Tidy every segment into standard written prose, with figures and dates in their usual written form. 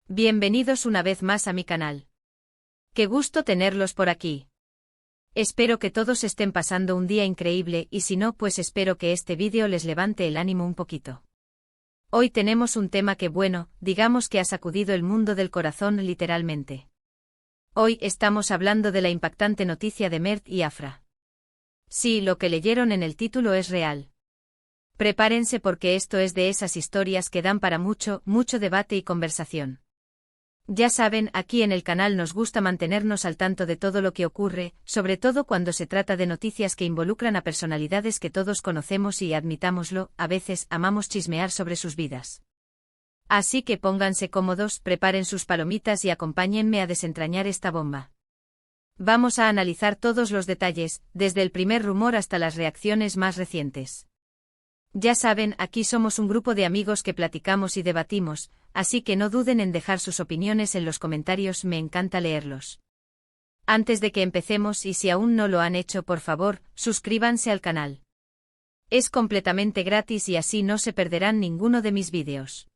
Bienvenidos una vez más a mi canal. Qué gusto tenerlos por aquí. Espero que todos estén pasando un día increíble y si no, pues espero que este vídeo les levante el ánimo un poquito. Hoy tenemos un tema que digamos que ha sacudido el mundo del corazón literalmente. Hoy estamos hablando de la impactante noticia de Mert y Afra. Sí, lo que leyeron en el título es real. Prepárense porque esto es de esas historias que dan para mucho debate y conversación. Ya saben, aquí en el canal nos gusta mantenernos al tanto de todo lo que ocurre, sobre todo cuando se trata de noticias que involucran a personalidades que todos conocemos y, admitámoslo, a veces amamos chismear sobre sus vidas. Así que pónganse cómodos, preparen sus palomitas y acompáñenme a desentrañar esta bomba. Vamos a analizar todos los detalles, desde el primer rumor hasta las reacciones más recientes. Ya saben, aquí somos un grupo de amigos que platicamos y debatimos, así que no duden en dejar sus opiniones en los comentarios, me encanta leerlos. Antes de que empecemos y si aún no lo han hecho, por favor, suscríbanse al canal. Es completamente gratis y así no se perderán ninguno de mis vídeos.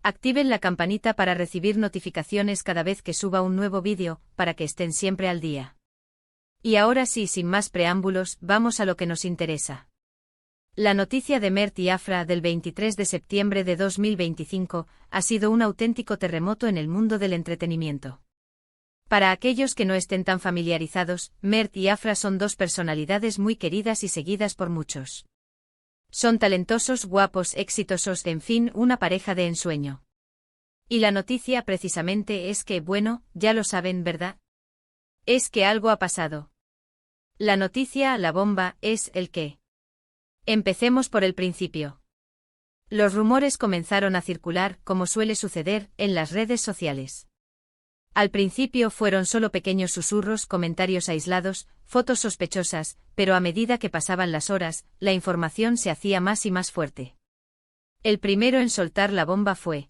Activen la campanita para recibir notificaciones cada vez que suba un nuevo vídeo, para que estén siempre al día. Y ahora sí, sin más preámbulos, vamos a lo que nos interesa. La noticia de Mert y Afra del 23 de septiembre de 2025 ha sido un auténtico terremoto en el mundo del entretenimiento. Para aquellos que no estén tan familiarizados, Mert y Afra son dos personalidades muy queridas y seguidas por muchos. Son talentosos, guapos, exitosos, en fin, una pareja de ensueño. Y la noticia precisamente es que, ya lo saben, ¿verdad? Es que algo ha pasado. La noticia, la bomba, es el qué. Empecemos por el principio. Los rumores comenzaron a circular, como suele suceder, en las redes sociales. Al principio fueron solo pequeños susurros, comentarios aislados, fotos sospechosas, pero a medida que pasaban las horas, la información se hacía más y más fuerte. El primero en soltar la bomba fue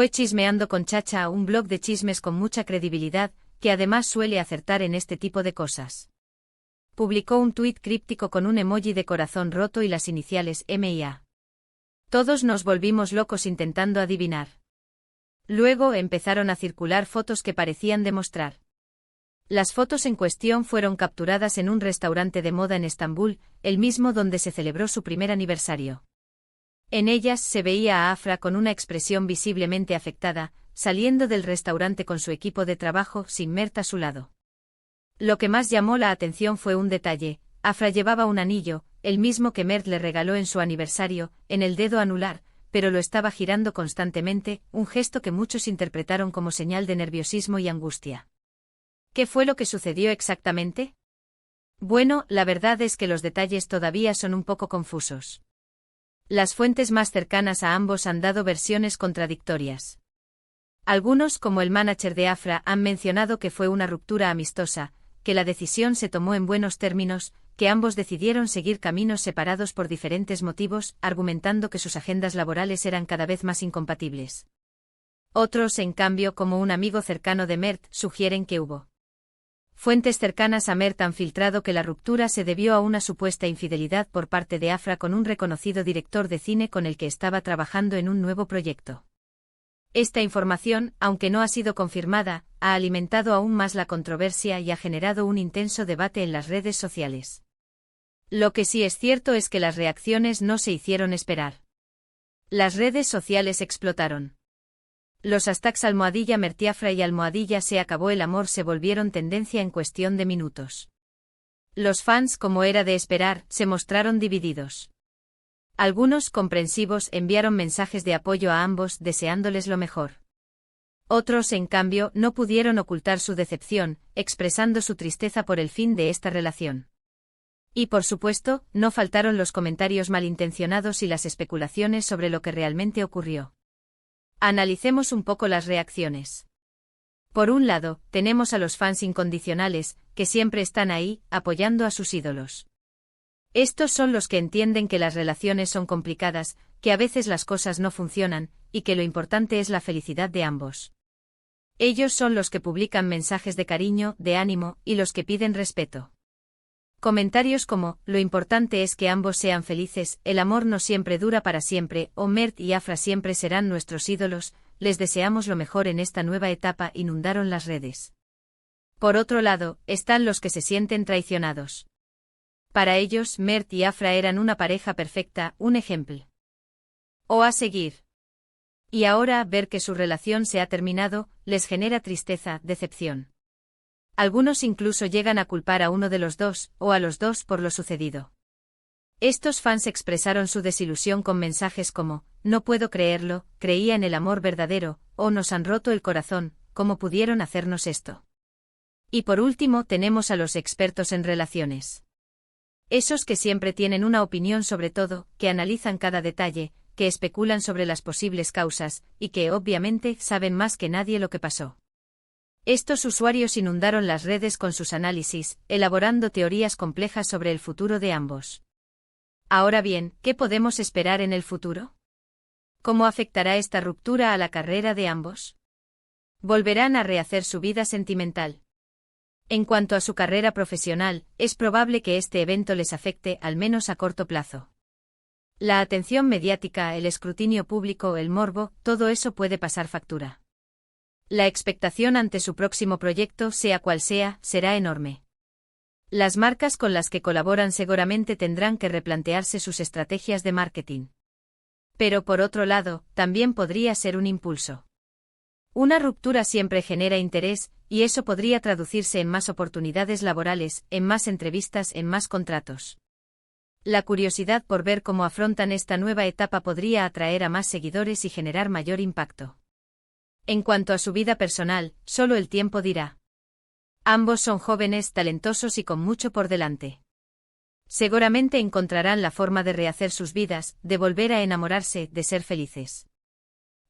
Chismeando con Chacha, un blog de chismes con mucha credibilidad, que además suele acertar en este tipo de cosas. Publicó un tuit críptico con un emoji de corazón roto y las iniciales MIA. Todos nos volvimos locos intentando adivinar. Luego empezaron a circular fotos que parecían demostrar. Las fotos en cuestión fueron capturadas en un restaurante de moda en Estambul, el mismo donde se celebró su primer aniversario. En ellas se veía a Afra con una expresión visiblemente afectada, saliendo del restaurante con su equipo de trabajo, sin Mert a su lado. Lo que más llamó la atención fue un detalle: Afra llevaba un anillo, el mismo que Mert le regaló en su aniversario, en el dedo anular, pero lo estaba girando constantemente, un gesto que muchos interpretaron como señal de nerviosismo y angustia. ¿Qué fue lo que sucedió exactamente? La verdad es que los detalles todavía son un poco confusos. Las fuentes más cercanas a ambos han dado versiones contradictorias. Algunos, como el manager de Afra, han mencionado que fue una ruptura amistosa, que la decisión se tomó en buenos términos, que ambos decidieron seguir caminos separados por diferentes motivos, argumentando que sus agendas laborales eran cada vez más incompatibles. Otros, en cambio, como un amigo cercano de Mert, sugieren que hubo fuentes cercanas a Mert han filtrado que la ruptura se debió a una supuesta infidelidad por parte de Afra con un reconocido director de cine con el que estaba trabajando en un nuevo proyecto. Esta información, aunque no ha sido confirmada, ha alimentado aún más la controversia y ha generado un intenso debate en las redes sociales. Lo que sí es cierto es que las reacciones no se hicieron esperar. Las redes sociales explotaron. Los hashtags #Mertiafra y #se acabó el amor se volvieron tendencia en cuestión de minutos. Los fans, como era de esperar, se mostraron divididos. Algunos, comprensivos, enviaron mensajes de apoyo a ambos deseándoles lo mejor. Otros, en cambio, no pudieron ocultar su decepción, expresando su tristeza por el fin de esta relación. Y por supuesto, no faltaron los comentarios malintencionados y las especulaciones sobre lo que realmente ocurrió. Analicemos un poco las reacciones. Por un lado, tenemos a los fans incondicionales, que siempre están ahí, apoyando a sus ídolos. Estos son los que entienden que las relaciones son complicadas, que a veces las cosas no funcionan, y que lo importante es la felicidad de ambos. Ellos son los que publican mensajes de cariño, de ánimo, y los que piden respeto. Comentarios como, lo importante es que ambos sean felices, el amor no siempre dura para siempre, o Mert y Afra siempre serán nuestros ídolos, les deseamos lo mejor en esta nueva etapa, inundaron las redes. Por otro lado, están los que se sienten traicionados. Para ellos, Mert y Afra eran una pareja perfecta, un ejemplo o a seguir. Y ahora, ver que su relación se ha terminado, les genera tristeza, decepción. Algunos incluso llegan a culpar a uno de los dos, o a los dos por lo sucedido. Estos fans expresaron su desilusión con mensajes como: no puedo creerlo, creía en el amor verdadero, o nos han roto el corazón, ¿cómo pudieron hacernos esto? Y por último tenemos a los expertos en relaciones. Esos que siempre tienen una opinión sobre todo, que analizan cada detalle, que especulan sobre las posibles causas, y que obviamente saben más que nadie lo que pasó. Estos usuarios inundaron las redes con sus análisis, elaborando teorías complejas sobre el futuro de ambos. Ahora bien, ¿qué podemos esperar en el futuro? ¿Cómo afectará esta ruptura a la carrera de ambos? ¿Volverán a rehacer su vida sentimental? En cuanto a su carrera profesional, es probable que este evento les afecte, al menos a corto plazo. La atención mediática, el escrutinio público, el morbo, todo eso puede pasar factura. La expectación ante su próximo proyecto, sea cual sea, será enorme. Las marcas con las que colaboran seguramente tendrán que replantearse sus estrategias de marketing. Pero por otro lado, también podría ser un impulso. Una ruptura siempre genera interés, y eso podría traducirse en más oportunidades laborales, en más entrevistas, en más contratos. La curiosidad por ver cómo afrontan esta nueva etapa podría atraer a más seguidores y generar mayor impacto. En cuanto a su vida personal, solo el tiempo dirá. Ambos son jóvenes, talentosos y con mucho por delante. Seguramente encontrarán la forma de rehacer sus vidas, de volver a enamorarse, de ser felices.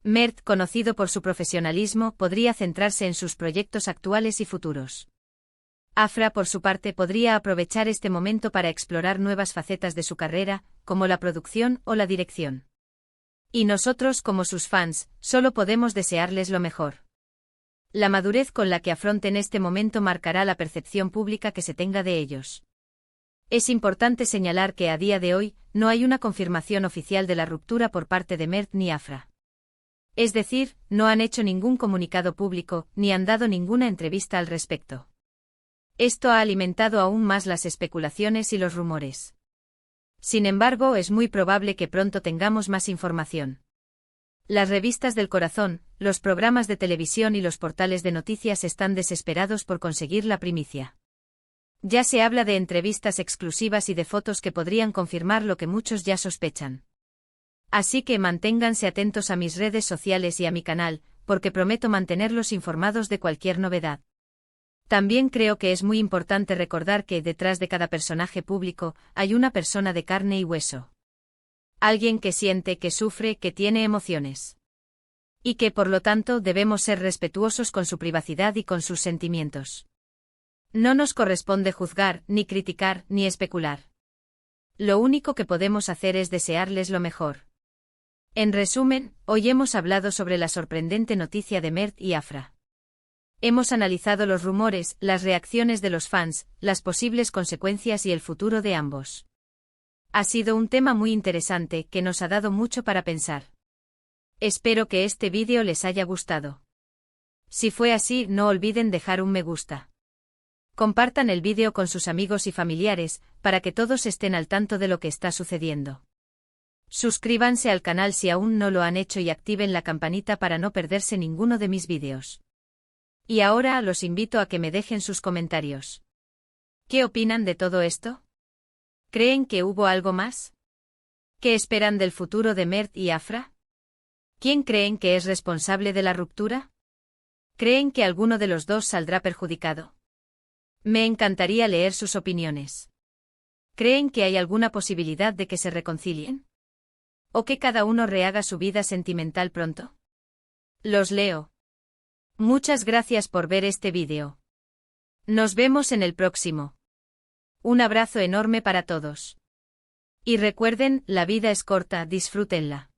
Mert, conocido por su profesionalismo, podría centrarse en sus proyectos actuales y futuros. Afra, por su parte, podría aprovechar este momento para explorar nuevas facetas de su carrera, como la producción o la dirección. Y nosotros, como sus fans, solo podemos desearles lo mejor. La madurez con la que afronten este momento marcará la percepción pública que se tenga de ellos. Es importante señalar que a día de hoy, no hay una confirmación oficial de la ruptura por parte de Mert ni Afra. Es decir, no han hecho ningún comunicado público, ni han dado ninguna entrevista al respecto. Esto ha alimentado aún más las especulaciones y los rumores. Sin embargo, es muy probable que pronto tengamos más información. Las revistas del corazón, los programas de televisión y los portales de noticias están desesperados por conseguir la primicia. Ya se habla de entrevistas exclusivas y de fotos que podrían confirmar lo que muchos ya sospechan. Así que manténganse atentos a mis redes sociales y a mi canal, porque prometo mantenerlos informados de cualquier novedad. También creo que es muy importante recordar que detrás de cada personaje público hay una persona de carne y hueso. Alguien que siente, que sufre, que tiene emociones. Y que por lo tanto debemos ser respetuosos con su privacidad y con sus sentimientos. No nos corresponde juzgar, ni criticar, ni especular. Lo único que podemos hacer es desearles lo mejor. En resumen, hoy hemos hablado sobre la sorprendente noticia de Mert y Afra. Hemos analizado los rumores, las reacciones de los fans, las posibles consecuencias y el futuro de ambos. Ha sido un tema muy interesante que nos ha dado mucho para pensar. Espero que este vídeo les haya gustado. Si fue así, no olviden dejar un me gusta. Compartan el vídeo con sus amigos y familiares, para que todos estén al tanto de lo que está sucediendo. Suscríbanse al canal si aún no lo han hecho y activen la campanita para no perderse ninguno de mis vídeos. Y ahora los invito a que me dejen sus comentarios. ¿Qué opinan de todo esto? ¿Creen que hubo algo más? ¿Qué esperan del futuro de Mert y Afra? ¿Quién creen que es responsable de la ruptura? ¿Creen que alguno de los dos saldrá perjudicado? Me encantaría leer sus opiniones. ¿Creen que hay alguna posibilidad de que se reconcilien? ¿O que cada uno rehaga su vida sentimental pronto? Los leo. Muchas gracias por ver este vídeo. Nos vemos en el próximo. Un abrazo enorme para todos. Y recuerden, la vida es corta, disfrútenla.